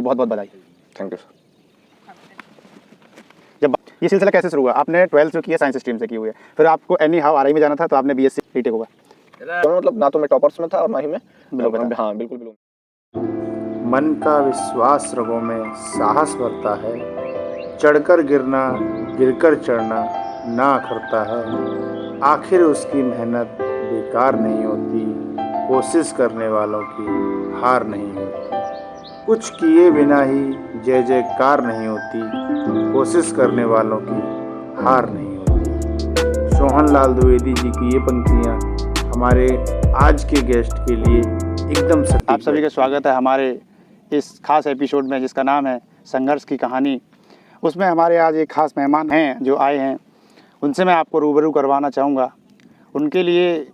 बहुत बहुत बधाई। Thank you sir. जब ये सिलसिला कैसे शुरू हुआ? आपने 12th जो की है साइंस स्ट्रीम से की हुई है, फिर आपको एनी हाउ आरआई में जाना था तो आपने बीएससी बीटेक होगा। मतलब ना तो मैं टॉपर्स में था और ना ही मैं हाँ बिल्कुल बिल्कुल। मन का विश्वास रगों में साहस भरता है, चढ़कर गिरना गिरकर चढ़ना ना अखरता है। आखिर उसकी मेहनत बेकार नहीं होती, कोशिश करने वालों की हार नहीं होती। कुछ किए बिना ही जय जयकार नहीं होती, कोशिश करने वालों की हार नहीं होती। सोहन लाल द्विवेदी जी की ये पंक्तियाँ हमारे आज के गेस्ट के लिए एकदम सटीक। आप सभी का स्वागत है हमारे इस खास एपिसोड में जिसका नाम है संघर्ष की कहानी। उसमें हमारे आज एक खास मेहमान हैं जो आए हैं, उनसे मैं आपको रूबरू करवाना चाहूँगा। उनके लिए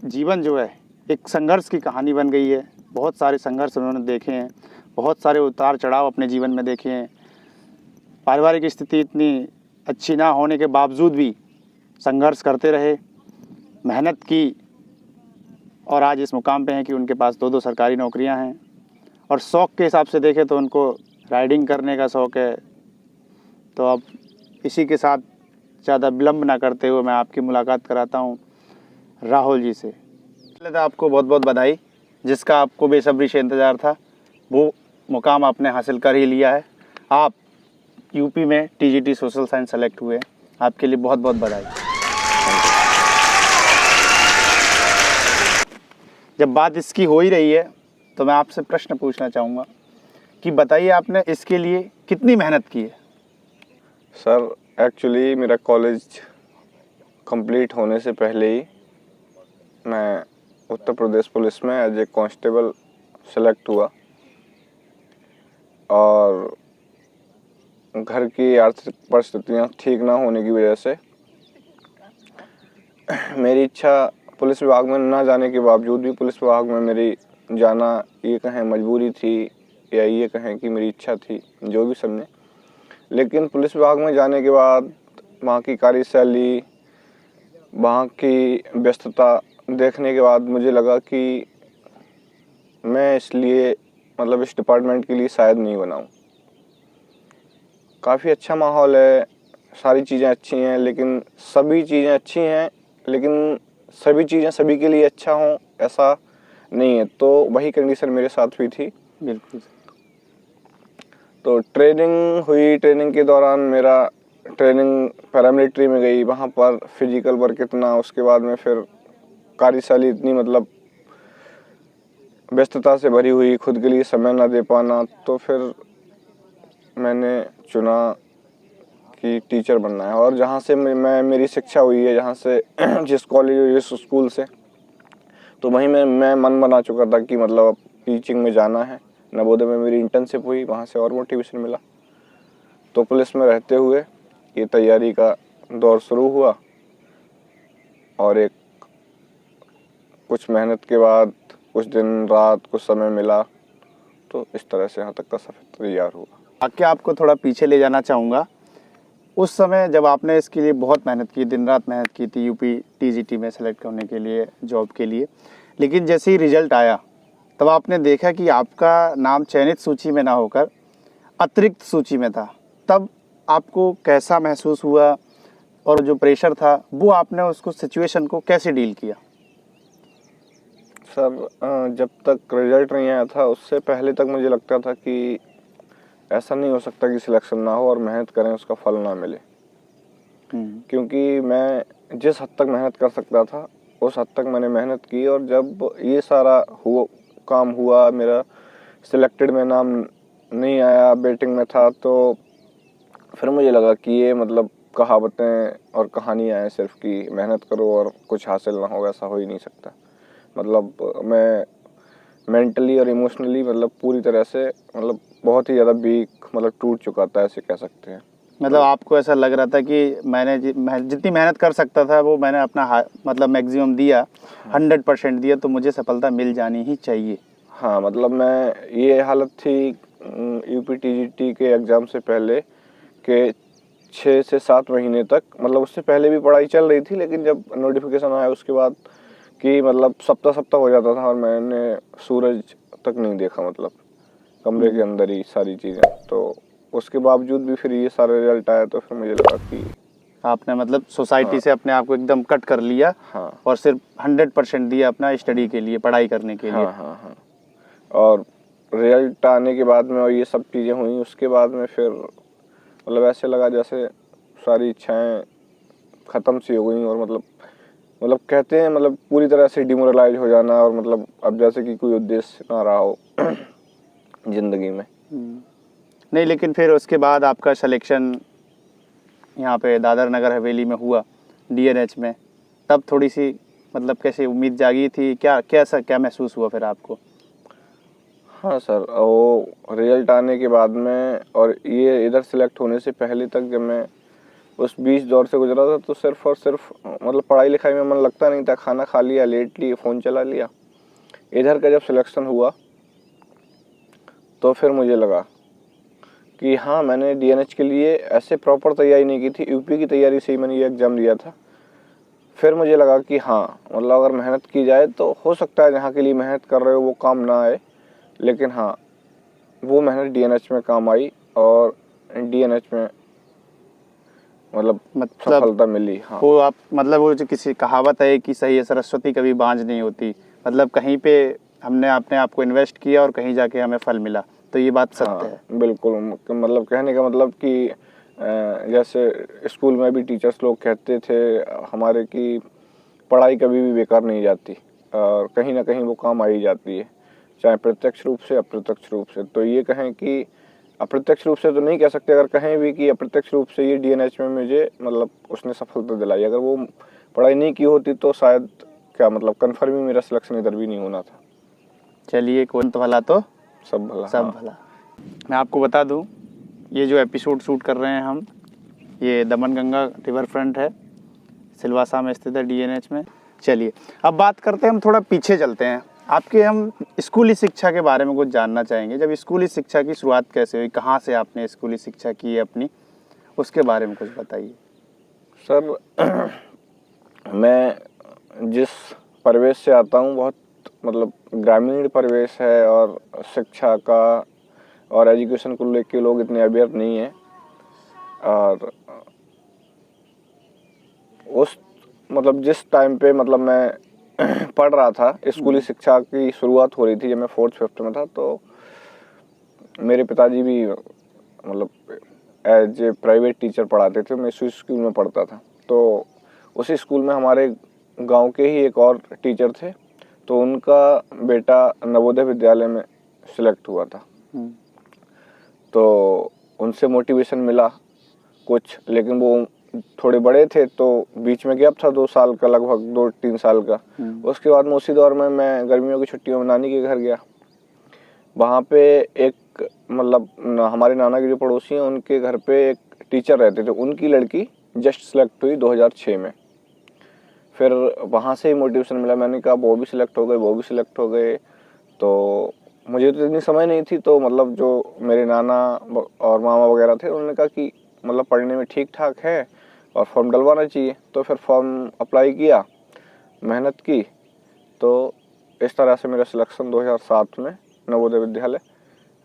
जीवन जो है एक संघर्ष की कहानी बन गई है। बहुत सारे संघर्ष उन्होंने देखे हैं, बहुत सारे उतार चढ़ाव अपने जीवन में देखे हैं। पारिवारिक स्थिति इतनी अच्छी ना होने के बावजूद भी संघर्ष करते रहे, मेहनत की और आज इस मुकाम पे हैं कि उनके पास 2 सरकारी नौकरियां हैं। और शौक़ के हिसाब से देखें तो उनको राइडिंग करने का शौक़ है। तो अब इसी के साथ ज़्यादा विलम्ब ना करते हुए मैं आपकी मुलाकात कराता हूं राहुल जी से। पहले तो आपको बहुत बहुत बधाई, जिसका आपको बेसब्री से इंतज़ार था, वो मुकाम आपने हासिल कर ही लिया है। आप यूपी में टीजीटी सोशल साइंस सेलेक्ट हुए हैं, आपके लिए बहुत बहुत बधाई। जब बात इसकी हो ही रही है तो मैं आपसे प्रश्न पूछना चाहूँगा कि बताइए आपने इसके लिए कितनी मेहनत की है? सर एक्चुअली मेरा कॉलेज कंप्लीट होने से पहले ही मैं उत्तर प्रदेश पुलिस में एज ए कांस्टेबल सेलेक्ट हुआ और घर की आर्थिक परिस्थितियाँ ठीक ना होने की वजह से मेरी इच्छा पुलिस विभाग में ना जाने के बावजूद भी पुलिस विभाग में मेरी जाना ये कहें मजबूरी थी या ये कहें कि मेरी इच्छा थी, जो भी समझे। लेकिन पुलिस विभाग में जाने के बाद वहाँ की कार्यशैली, वहाँ की व्यस्तता देखने के बाद मुझे लगा कि मैं इसलिए मतलब इस डिपार्टमेंट के लिए शायद नहीं बनाऊँ। काफ़ी अच्छा माहौल है, सारी चीज़ें अच्छी हैं, लेकिन सभी चीज़ें अच्छी हैं लेकिन सभी चीज़ें सभी के लिए अच्छा हों ऐसा नहीं है। तो वही कंडीशन मेरे साथ हुई थी। बिल्कुल। तो ट्रेनिंग हुई, ट्रेनिंग के दौरान मेरा ट्रेनिंग पैरामिलिट्री में गई, वहाँ पर फिजिकल वर्क इतना, उसके बाद में फिर कार्यशैली इतनी मतलब व्यस्तता से भरी हुई, खुद के लिए समय ना दे पाना। तो फिर मैंने चुना कि टीचर बनना है और जहाँ से मैं मेरी शिक्षा हुई है, जहाँ से जिस कॉलेज जिस स्कूल से, तो वहीं मैं मन बना चुका था कि मतलब अब टीचिंग में जाना है। नवोदय में मेरी इंटर्नशिप हुई, वहाँ से और मोटिवेशन मिला। तो पुलिस में रहते हुए ये तैयारी का दौर शुरू हुआ और एक कुछ मेहनत के बाद कुछ दिन रात कुछ समय मिला, तो इस तरह से यहाँ तक का सफ़र तैयार हुआ। आगे आपको थोड़ा पीछे ले जाना चाहूँगा। उस समय जब आपने इसके लिए बहुत मेहनत की, दिन रात मेहनत की थी यूपी टीजीटी में सेलेक्ट होने के लिए, जॉब के लिए, लेकिन जैसे ही रिजल्ट आया तब आपने देखा कि आपका नाम चयनित सूची में ना होकर अतिरिक्त सूची में था, तब आपको कैसा महसूस हुआ और जो प्रेशर था वो आपने उसको सिचुएशन को कैसे डील किया? सर जब तक रिजल्ट नहीं आया था उससे पहले तक मुझे लगता था कि ऐसा नहीं हो सकता कि सिलेक्शन ना हो और मेहनत करें उसका फल ना मिले। क्योंकि मैं जिस हद तक मेहनत कर सकता था उस हद तक मैंने मेहनत की और जब ये सारा काम हुआ, मेरा सिलेक्टेड में नाम नहीं आया, वेटिंग में था, तो फिर मुझे लगा कि ये मतलब कहावतें और कहानियाँ हैं सिर्फ कि मेहनत करो और कुछ हासिल ना हो, ऐसा हो ही नहीं सकता। मतलब मैं मेंटली और इमोशनली मतलब पूरी तरह से मतलब बहुत ही ज़्यादा वीक मतलब टूट चुका था, ऐसे कह सकते हैं। मतलब आपको ऐसा लग रहा था कि मैंने जितनी मेहनत कर सकता था वो मैंने अपना मतलब मैक्सिमम दिया, 100% दिया, तो मुझे सफलता मिल जानी ही चाहिए। हाँ, मतलब मैं ये हालत थी यूपी टीजीटी के एग्ज़ाम से पहले के 6 से 7 महीने तक, मतलब उससे पहले भी पढ़ाई चल रही थी, लेकिन जब नोटिफिकेशन आया उसके बाद कि मतलब सप्ताह हो जाता था और मैंने सूरज तक नहीं देखा। मतलब कमरे के अंदर ही सारी चीज़ें। तो उसके बावजूद भी फिर ये सारा रिजल्ट आया, तो फिर मुझे लगा कि आपने मतलब सोसाइटी से अपने आप को एकदम कट कर लिया हाँ और सिर्फ 100% दिया अपना स्टडी के लिए, पढ़ाई करने के लिए। हाँ। और रिजल्ट आने के बाद में और ये सब चीज़ें हुई, उसके बाद में फिर मतलब ऐसे लगा जैसे सारी इच्छाएं ख़त्म सी हो गई, और मतलब कहते हैं मतलब पूरी तरह से डिमोरलाइज हो जाना, और मतलब अब जैसे कि कोई उद्देश्य ना रहा हो ज़िंदगी में। नहीं, लेकिन फिर उसके बाद आपका सिलेक्शन यहाँ पे दादर नगर हवेली में हुआ DNH में, तब थोड़ी सी मतलब कैसे उम्मीद जागी थी, क्या महसूस हुआ फिर आपको? हाँ सर, वो रिजल्ट आने के बाद में और ये इधर सेलेक्ट होने से पहले तक जब मैं उस बीच दौर से गुजरा था, तो सिर्फ और सिर्फ मतलब पढ़ाई लिखाई में मन लगता नहीं था। खाना खा लिया, लेट लिए, फ़ोन चला लिया। इधर का जब सिलेक्शन हुआ तो फिर मुझे लगा कि हाँ, मैंने DNH के लिए ऐसे प्रॉपर तैयारी नहीं की थी, यूपी की तैयारी से ही मैंने ये एग्ज़ाम दिया था। फिर मुझे लगा कि हाँ, मतलब अगर मेहनत की जाए तो हो सकता है जहाँ के लिए मेहनत कर रहे हो वो काम ना आए, लेकिन हाँ, वो मेहनत DNH में काम आई और DNH में मतलब सफलता मिली। हाँ, वो आप मतलब वो जो किसी कहावत है कि सही है सरस्वती कभी बांझ नहीं होती, मतलब कहीं पे हमने अपने आप को इन्वेस्ट किया और कहीं जाके हमें फल मिला, तो ये बात सत्य है। बिल्कुल। मतलब कहने का मतलब कि जैसे स्कूल में भी टीचर्स लोग कहते थे हमारे कि पढ़ाई कभी भी बेकार नहीं जाती, और कहीं ना कहीं वो काम आ ही जाती है, चाहे प्रत्यक्ष रूप से अप्रत्यक्ष रूप से। तो ये कहें कि अप्रत्यक्ष रूप से तो नहीं कह सकते, अगर कहें भी कि अप्रत्यक्ष रूप से ये DNH में मुझे मतलब उसने सफलता दिलाई। अगर वो पढ़ाई नहीं की होती तो शायद क्या मतलब कन्फर्म ही मेरा सिलेक्शन इधर भी नहीं होना था। चलिए, कौन तो भला तो सब भला। सब हाँ। भला। मैं आपको बता दूं, ये जो एपिसोड शूट कर रहे हैं हम, ये दमनगंगा रिवर फ्रंट है, सिलवासा में स्थित है DNH में। चलिए अब बात करते हैं, हम थोड़ा पीछे चलते हैं। आपके हम स्कूली शिक्षा के बारे में कुछ जानना चाहेंगे। जब स्कूली शिक्षा की शुरुआत कैसे हुई, कहाँ से आपने स्कूली शिक्षा की है अपनी, उसके बारे में कुछ बताइए। सर मैं जिस परिवेश से आता हूँ बहुत मतलब ग्रामीण परिवेश है, और शिक्षा का और एजुकेशन को लेके लोग इतने अवेयर नहीं हैं। और उस मतलब जिस टाइम पे मतलब मैं पढ़ रहा था, स्कूली शिक्षा की शुरुआत हो रही थी जब मैं 4th-5th में था, तो मेरे पिताजी भी मतलब एज ए प्राइवेट टीचर पढ़ाते थे। मैं इसी स्कूल में पढ़ता था, तो उसी स्कूल में हमारे गांव के ही एक और टीचर थे, तो उनका बेटा नवोदय विद्यालय में सिलेक्ट हुआ था। तो उनसे मोटिवेशन मिला कुछ, लेकिन वो थोड़े बड़े थे तो बीच में गैप था 2 साल का, लगभग 2-3 साल का। उसके बाद में उसी दौर में मैं गर्मियों की छुट्टियों में नानी के घर गया। वहाँ पे एक मतलब हमारे नाना के जो पड़ोसी हैं उनके घर पे एक टीचर रहते थे, उनकी लड़की जस्ट सेलेक्ट हुई 2006 में। फिर वहाँ से ही मोटिवेशन मिला, मैंने कहा वो भी सिलेक्ट हो गए, वो भी सिलेक्ट हो गए। तो मुझे तो इतनी समझ नहीं थी, तो मतलब जो मेरे नाना और मामा वगैरह थे उन्होंने कहा कि मतलब पढ़ने में ठीक ठाक है और फॉर्म डलवाना चाहिए। तो फिर फॉर्म अप्लाई किया, मेहनत की, तो इस तरह से मेरा सिलेक्शन 2007 में नवोदय विद्यालय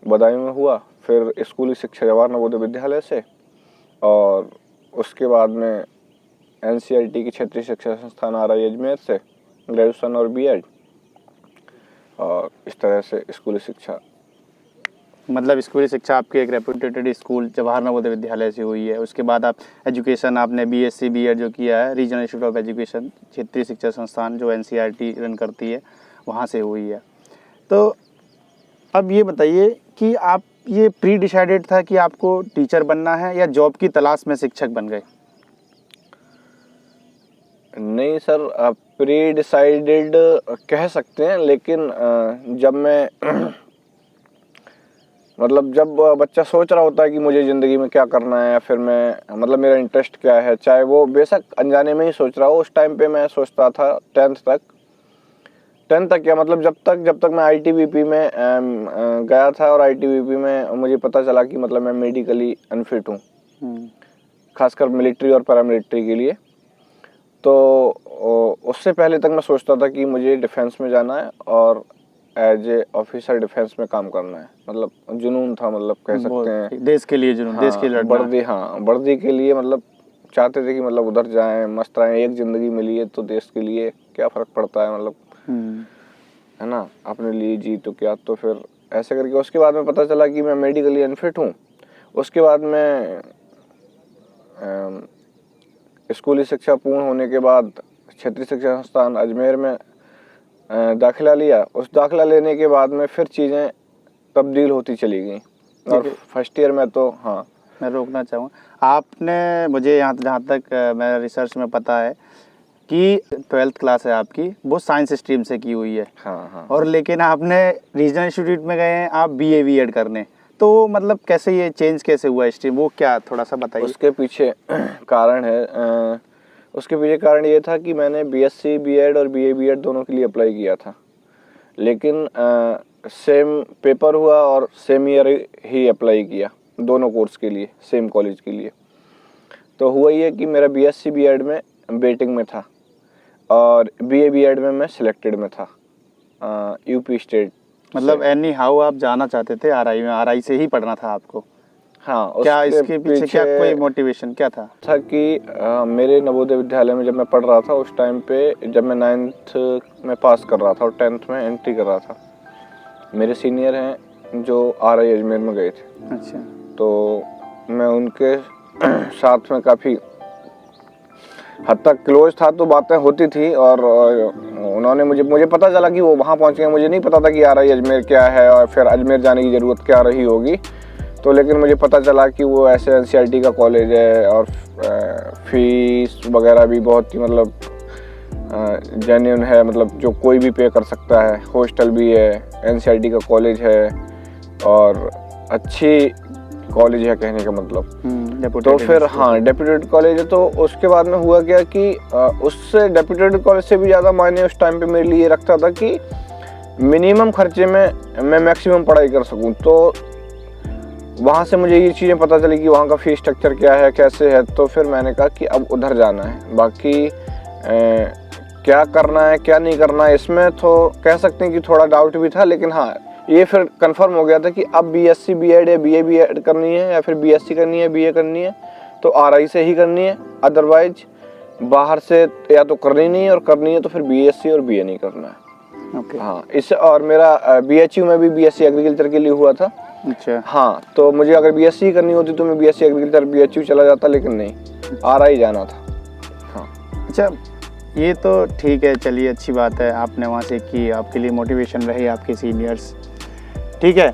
बदायूं में हुआ। फिर स्कूली शिक्षा जवाहर नवोदय विद्यालय से, और उसके बाद में NCERT की क्षेत्रीय शिक्षा संस्थान RI अजमेर से ग्रेजुएशन और BEd, और इस तरह से स्कूली शिक्षा। मतलब स्कूली शिक्षा आपके एक रेपुटेटेड स्कूल जवाहर नवोदय विद्यालय से हुई है। उसके बाद आप एजुकेशन आपने BSc BEd जो किया है रीजनल इंस्टीट्यूट ऑफ एजुकेशन, क्षेत्रीय शिक्षा संस्थान जो NCERT रन करती है, वहाँ से हुई है। तो अब ये बताइए कि आप ये प्री डिसाइडेड था कि आपको टीचर बनना है, या जॉब की तलाश में शिक्षक बन गए? नहीं सर, प्री डिसाइडेड कह सकते हैं, लेकिन जब मैं मतलब जब बच्चा सोच रहा होता है कि मुझे ज़िंदगी में क्या करना है, या फिर मैं मतलब मेरा इंटरेस्ट क्या है, चाहे वो बेशक अनजाने में ही सोच रहा हो। उस टाइम पे मैं सोचता था 10th तक क्या मतलब जब तक मैं ITBP में गया था, और ITBP में मुझे पता चला कि मतलब मैं मेडिकली अनफिट हूँ, खासकर मिलिट्री और पैरामिलिट्री के लिए। तो उससे पहले तक मैं सोचता था कि मुझे डिफेंस में जाना है और एज ए ऑफिसर डिफेंस में काम करना है। मतलब जुनून था, मतलब कह सकते हैं देश के लिए जुनून, देश के लिए लड़ना। वर्दी के लिए मतलब चाहते थे कि मतलब उधर जाएं, मस्त रहें, एक जिंदगी मिली है तो देश के लिए क्या फर्क पड़ता है, मतलब है ना, अपने लिए जी तो क्या। तो फिर ऐसे करके उसके बाद में पता चला कि मैं मेडिकली अनफिट हूँ। उसके बाद मैं स्कूली शिक्षा पूर्ण होने के बाद क्षेत्रीय शिक्षा संस्थान अजमेर में दाखिला लिया। उस दाखिला लेने के बाद में फिर चीज़ें तब्दील होती चली गई और फर्स्ट ईयर में तो हाँ। मैं रोकना चाहूँगा, आपने मुझे यहाँ जहाँ तक मेरा रिसर्च में पता है कि 12th क्लास है आपकी, वो साइंस स्ट्रीम से की हुई है। हाँ। और लेकिन आपने रीजनल इंस्टीट्यूट में गए हैं आप BA B.Ed करने, तो मतलब कैसे ये चेंज कैसे हुआ स्ट्रीम, वो क्या थोड़ा सा बताइए। उसके पीछे कारण है, उसके पीछे कारण ये था कि मैंने BSc B.Ed और BA B.Ed दोनों के लिए अप्लाई किया था, लेकिन सेम पेपर हुआ और सेम ईयर ही अप्लाई किया दोनों कोर्स के लिए, सेम कॉलेज के लिए। तो हुआ ये कि मेरा BSc B.Ed में वेटिंग में था और BA B.Ed में मैं सिलेक्टेड में था यूपी स्टेट। मतलब एनी हाउ आप जाना चाहते थे RI में, RI से ही पढ़ना था आपको। हाँ, क्या इसके पीछे क्या कोई मोटिवेशन क्या था कि मेरे नवोदय विद्यालय में जब मैं पढ़ रहा था उस टाइम पे, जब मैं 9th में पास कर रहा था और 10th में एंट्री कर रहा था, मेरे सीनियर हैं जो RI अजमेर में गए थे। अच्छा। तो मैं उनके साथ में काफ़ी हद तक क्लोज था, तो बातें होती थी और उन्होंने मुझे पता चला कि वो वहाँ पहुँच गए। मुझे नहीं पता था कि RI अजमेर क्या है और फिर अजमेर जाने की ज़रूरत क्या रही होगी। तो लेकिन मुझे पता चला कि वो ऐसे NCERT का कॉलेज है और फीस वगैरह भी बहुत ही मतलब जेन्युइन है, मतलब जो कोई भी पे कर सकता है। हॉस्टल भी है, NCERT का कॉलेज है और अच्छी कॉलेज है कहने का मतलब। तो फिर हाँ, डेप्यूटेड कॉलेज है। तो उसके बाद में हुआ क्या कि उससे डेप्यूटेड कॉलेज से भी ज़्यादा मायने उस टाइम पे मेरे लिए रखता था कि मिनिमम खर्चे में मैं मैक्सिमम पढ़ाई कर सकूं। तो वहाँ से मुझे ये चीज़ें पता चली कि वहाँ का फीस स्ट्रक्चर क्या है, कैसे है। तो फिर मैंने कहा कि अब उधर जाना है। बाकी क्या करना है क्या नहीं करना है, इसमें तो कह सकते हैं कि थोड़ा डाउट भी था, लेकिन हाँ ये फिर कंफर्म हो गया था कि अब BSc B.Ed या BA B.Ed करनी है या फिर BSc करनी है, BA करनी है तो RI से ही करनी है। अदरवाइज बाहर से या तो करनी नहीं है, और करनी है तो फिर BSc और BA नहीं करना है। ओके। हाँ, इस और मेरा BHU में भी BSc एग्रीकल्चर के लिए हुआ था। अच्छा। हाँ, तो मुझे अगर BSc करनी होती तो मैं BSc एग्रीकल्चर BHU चला जाता, लेकिन नहीं, RI जाना था। हाँ। अच्छा, ये तो ठीक है, चलिए अच्छी बात है, आपने वहाँ से की, आपके लिए मोटिवेशन रहे आपके सीनियर्स, ठीक है।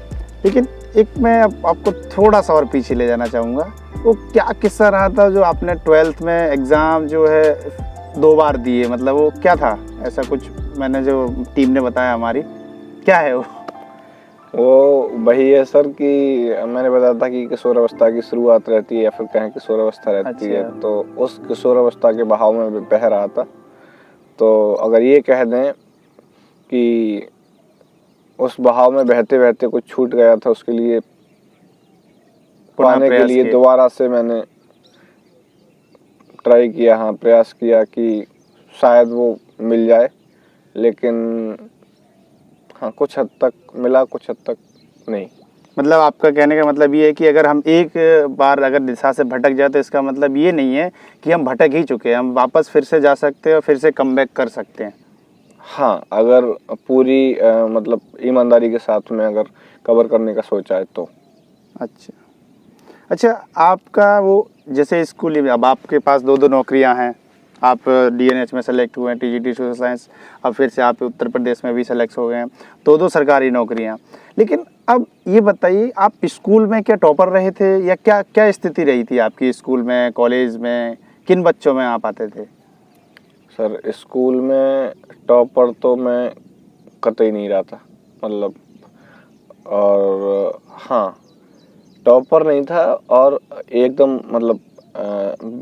लेकिन एक मैं आपको थोड़ा सा और पीछे ले जाना चाहूँगा, वो क्या किस्सा रहा था जो आपने 12th में एग्ज़ाम जो है 2 बार दिए, मतलब वो क्या था ऐसा कुछ, मैंने जो टीम ने बताया हमारी, क्या है वो वही है सर कि मैंने बताया था कि किशोर अवस्था की शुरुआत रहती है या फिर कहें किशोर अवस्था रहती है। तो उस किशोर अवस्था के बहाव में बह रहा था। तो अगर ये कह दें कि उस बहाव में बहते बहते कुछ छूट गया था, उसके लिए पाने के लिए दोबारा से मैंने ट्राई किया, हाँ प्रयास किया कि शायद वो मिल जाए। लेकिन हाँ, कुछ हद तक मिला, कुछ हद तक नहीं। मतलब आपका कहने का मतलब ये है कि अगर हम एक बार अगर दिशा से भटक जाए तो इसका मतलब ये नहीं है कि हम भटक ही चुके हैं, हम वापस फिर से जा सकते हैं और फिर से कमबैक कर सकते हैं। हाँ, अगर पूरी मतलब ईमानदारी के साथ में अगर कवर करने का सोचा है तो। अच्छा, आपका वो जैसे स्कूल में अब आपके पास 2 नौकरियां हैं, आप DNH में सेलेक्ट हुए हैं, TGT सोशल साइंस, अब फिर से आप उत्तर प्रदेश में भी सेलेक्ट हो गए हैं, 2 सरकारी नौकरियां। लेकिन अब ये बताइए, आप स्कूल में क्या टॉपर रहे थे या क्या क्या स्थिति रही थी आपकी स्कूल में, कॉलेज में, किन बच्चों में आप आते थे? सर, स्कूल में टॉपर तो मैं कतई नहीं रहा था, मतलब, और हाँ टॉपर नहीं था और एकदम मतलब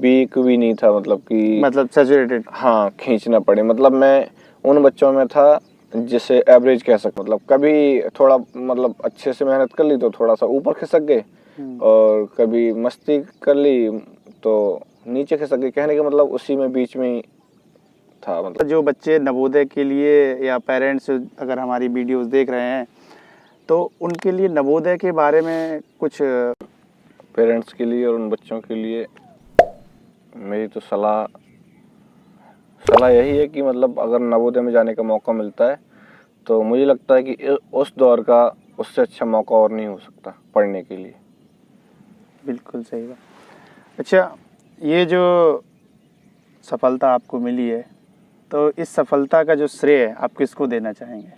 वीक भी नहीं था, मतलब कि मतलब सैचुरेटेड, हाँ खींचना पड़े। मतलब मैं उन बच्चों में था जिसे एवरेज कह सकते, मतलब कभी थोड़ा मतलब अच्छे से मेहनत कर ली तो थोड़ा सा ऊपर खिसक गए, और कभी मस्ती कर ली तो नीचे खिसक गए। कहने का मतलब उसी में बीच में ही था। मतलब जो बच्चे नवोदय के लिए या पेरेंट्स अगर हमारी वीडियोस देख रहे हैं तो उनके लिए नवोदय के बारे में कुछ पेरेंट्स के लिए और उन बच्चों के लिए मेरी तो सलाह यही है कि मतलब अगर नवोदय में जाने का मौका मिलता है तो मुझे लगता है कि उस दौर का उससे अच्छा मौका और नहीं हो सकता पढ़ने के लिए। बिल्कुल सही बात। अच्छा, ये जो सफलता आपको मिली है तो इस सफलता का जो श्रेय आप किसको देना चाहेंगे?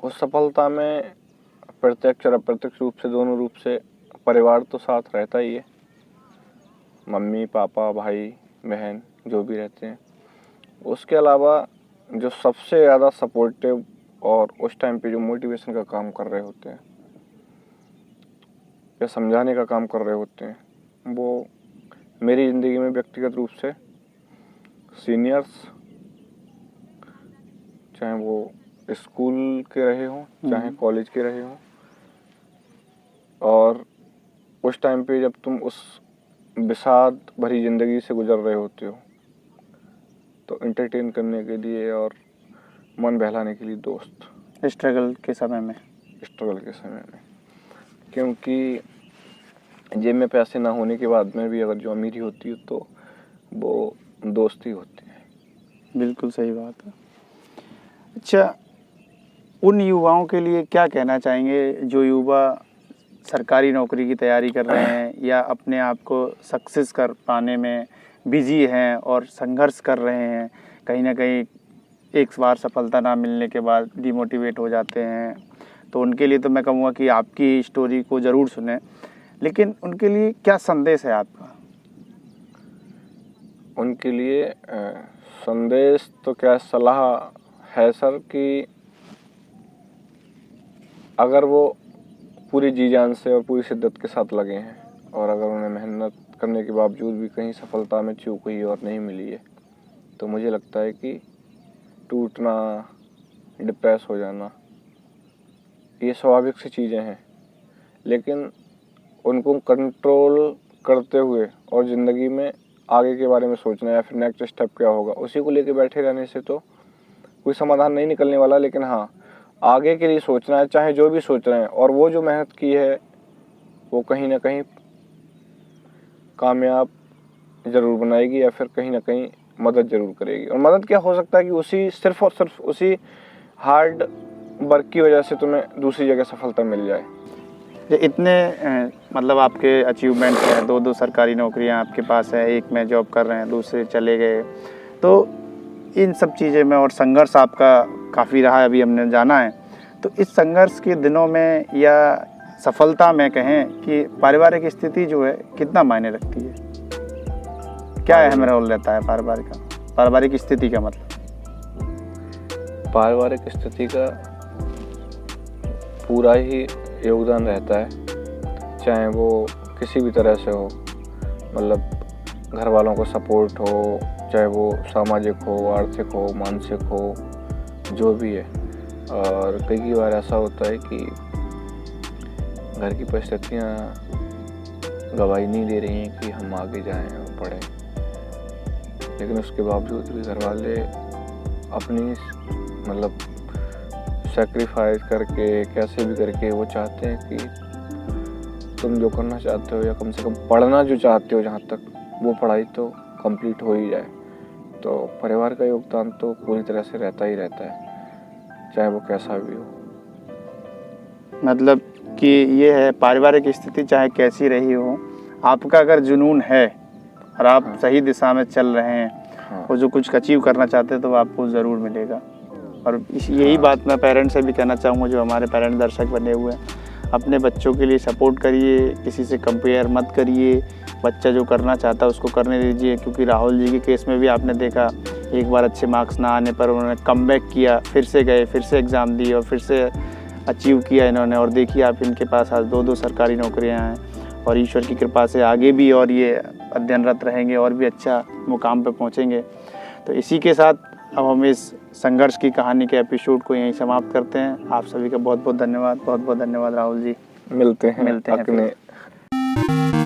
उस सफलता में प्रत्यक्ष और अप्रत्यक्ष रूप से, दोनों रूप से परिवार तो साथ रहता ही है। मम्मी पापा भाई बहन जो भी रहते हैं। उसके अलावा जो सबसे ज़्यादा सपोर्टिव और उस टाइम पे जो मोटिवेशन का काम कर रहे होते हैं या समझाने का काम कर रहे होते हैं, वो मेरी ज़िंदगी में व्यक्तिगत रूप से सीनियर्स, चाहे वो स्कूल के रहे हों चाहे कॉलेज के रहे हों, और उस टाइम पे जब तुम उस विषाद भरी ज़िंदगी से गुजर रहे होते हो तो एंटरटेन करने के लिए और मन बहलाने के लिए दोस्त, स्ट्रगल के समय में क्योंकि जेब में पैसे ना होने के बाद में भी अगर जो अमीरी होती है तो वो दोस्ती होती है। बिल्कुल सही बात है। अच्छा, उन युवाओं के लिए क्या कहना चाहेंगे जो युवा सरकारी नौकरी की तैयारी कर रहे हैं या अपने आप को सक्सेस कर पाने में बिजी हैं और संघर्ष कर रहे हैं, कहीं ना कहीं एक बार सफलता ना मिलने के बाद डिमोटिवेट हो जाते हैं, तो उनके लिए तो मैं कहूँगा कि आपकी स्टोरी को ज़रूर सुने, लेकिन उनके लिए क्या संदेश है आपका? उनके लिए संदेश तो क्या, सलाह है सर कि अगर वो पूरी जी जान से और पूरी शिद्दत के साथ लगे हैं और अगर उन्हें मेहनत करने के बावजूद भी कहीं सफलता में चूक हुई और नहीं मिली है तो मुझे लगता है कि टूटना, डिप्रेस हो जाना ये स्वाभाविक सी चीज़ें हैं, लेकिन उनको कंट्रोल करते हुए और ज़िंदगी में आगे के बारे में सोचना या फिर नेक्स्ट स्टेप क्या होगा उसी को लेके बैठे रहने से तो कोई समाधान नहीं निकलने वाला। लेकिन हाँ, आगे के लिए सोचना है, चाहे जो भी सोच रहे हैं, और वो जो मेहनत की है वो कहीं ना कहीं कामयाब ज़रूर बनाएगी या फिर कहीं ना कहीं मदद ज़रूर करेगी। और मदद क्या हो सकता है कि उसी सिर्फ और सिर्फ उसी हार्ड वर्क की वजह से तुम्हें दूसरी जगह सफलता मिल जाए। ये इतने मतलब आपके अचीवमेंट हैं, 2 सरकारी नौकरियां आपके पास है, एक में जॉब कर रहे हैं, दूसरे चले गए, तो इन सब चीज़ें में और संघर्ष आपका काफ़ी रहा है, अभी हमने जाना है। तो इस संघर्ष के दिनों में या सफलता में कहें कि पारिवारिक स्थिति जो है कितना मायने रखती है, क्या अहम रोल रहता है पारिवारिक स्थिति का? मतलब पारिवारिक स्थिति का पूरा ही योगदान रहता है, चाहे वो किसी भी तरह से हो, मतलब घर वालों को सपोर्ट हो, चाहे वो सामाजिक हो, आर्थिक हो, मानसिक हो, जो भी है। और कई बार ऐसा होता है कि घर की परिस्थितियाँ गवाही नहीं दे रही हैं कि हम आगे जाएं और पढ़ें, लेकिन उसके बावजूद भी घर वाले अपनी मतलब सेक्रीफाइस करके कैसे भी करके वो चाहते हैं कि तुम जो करना चाहते हो या कम से कम पढ़ना जो चाहते हो जहाँ तक, वो पढ़ाई तो कंप्लीट हो ही जाए। तो परिवार का योगदान तो पूरी तरह से रहता ही रहता है, चाहे वो कैसा भी हो। मतलब कि ये है, पारिवारिक स्थिति चाहे कैसी रही हो, आपका अगर जुनून है और आप सही दिशा में चल रहे हैं और जो कुछ अचीव करना चाहते हैं तो आपको ज़रूर मिलेगा। और यही बात मैं पेरेंट्स से भी कहना चाहूँगा, जो हमारे पेरेंट दर्शक बने हुए हैं, अपने बच्चों के लिए सपोर्ट करिए, किसी से कंपेयर मत करिए, बच्चा जो करना चाहता है उसको करने दीजिए। क्योंकि राहुल जी के केस में भी आपने देखा, एक बार अच्छे मार्क्स ना आने पर उन्होंने कमबैक किया, फिर से गए, फिर से एग्ज़ाम दिए और फिर से अचीव किया इन्होंने। और देखिए आप, इनके पास आज 2 सरकारी नौकरियां हैं और ईश्वर की कृपा से आगे भी और ये अध्ययनरत रहेंगे और भी अच्छा मुकाम पे पहुंचेंगे। तो इसी के साथ अब हम इस संघर्ष की कहानी के एपिसोड को यहीं समाप्त करते हैं। आप सभी का बहुत बहुत धन्यवाद राहुल जी। मिलते हैं फिर।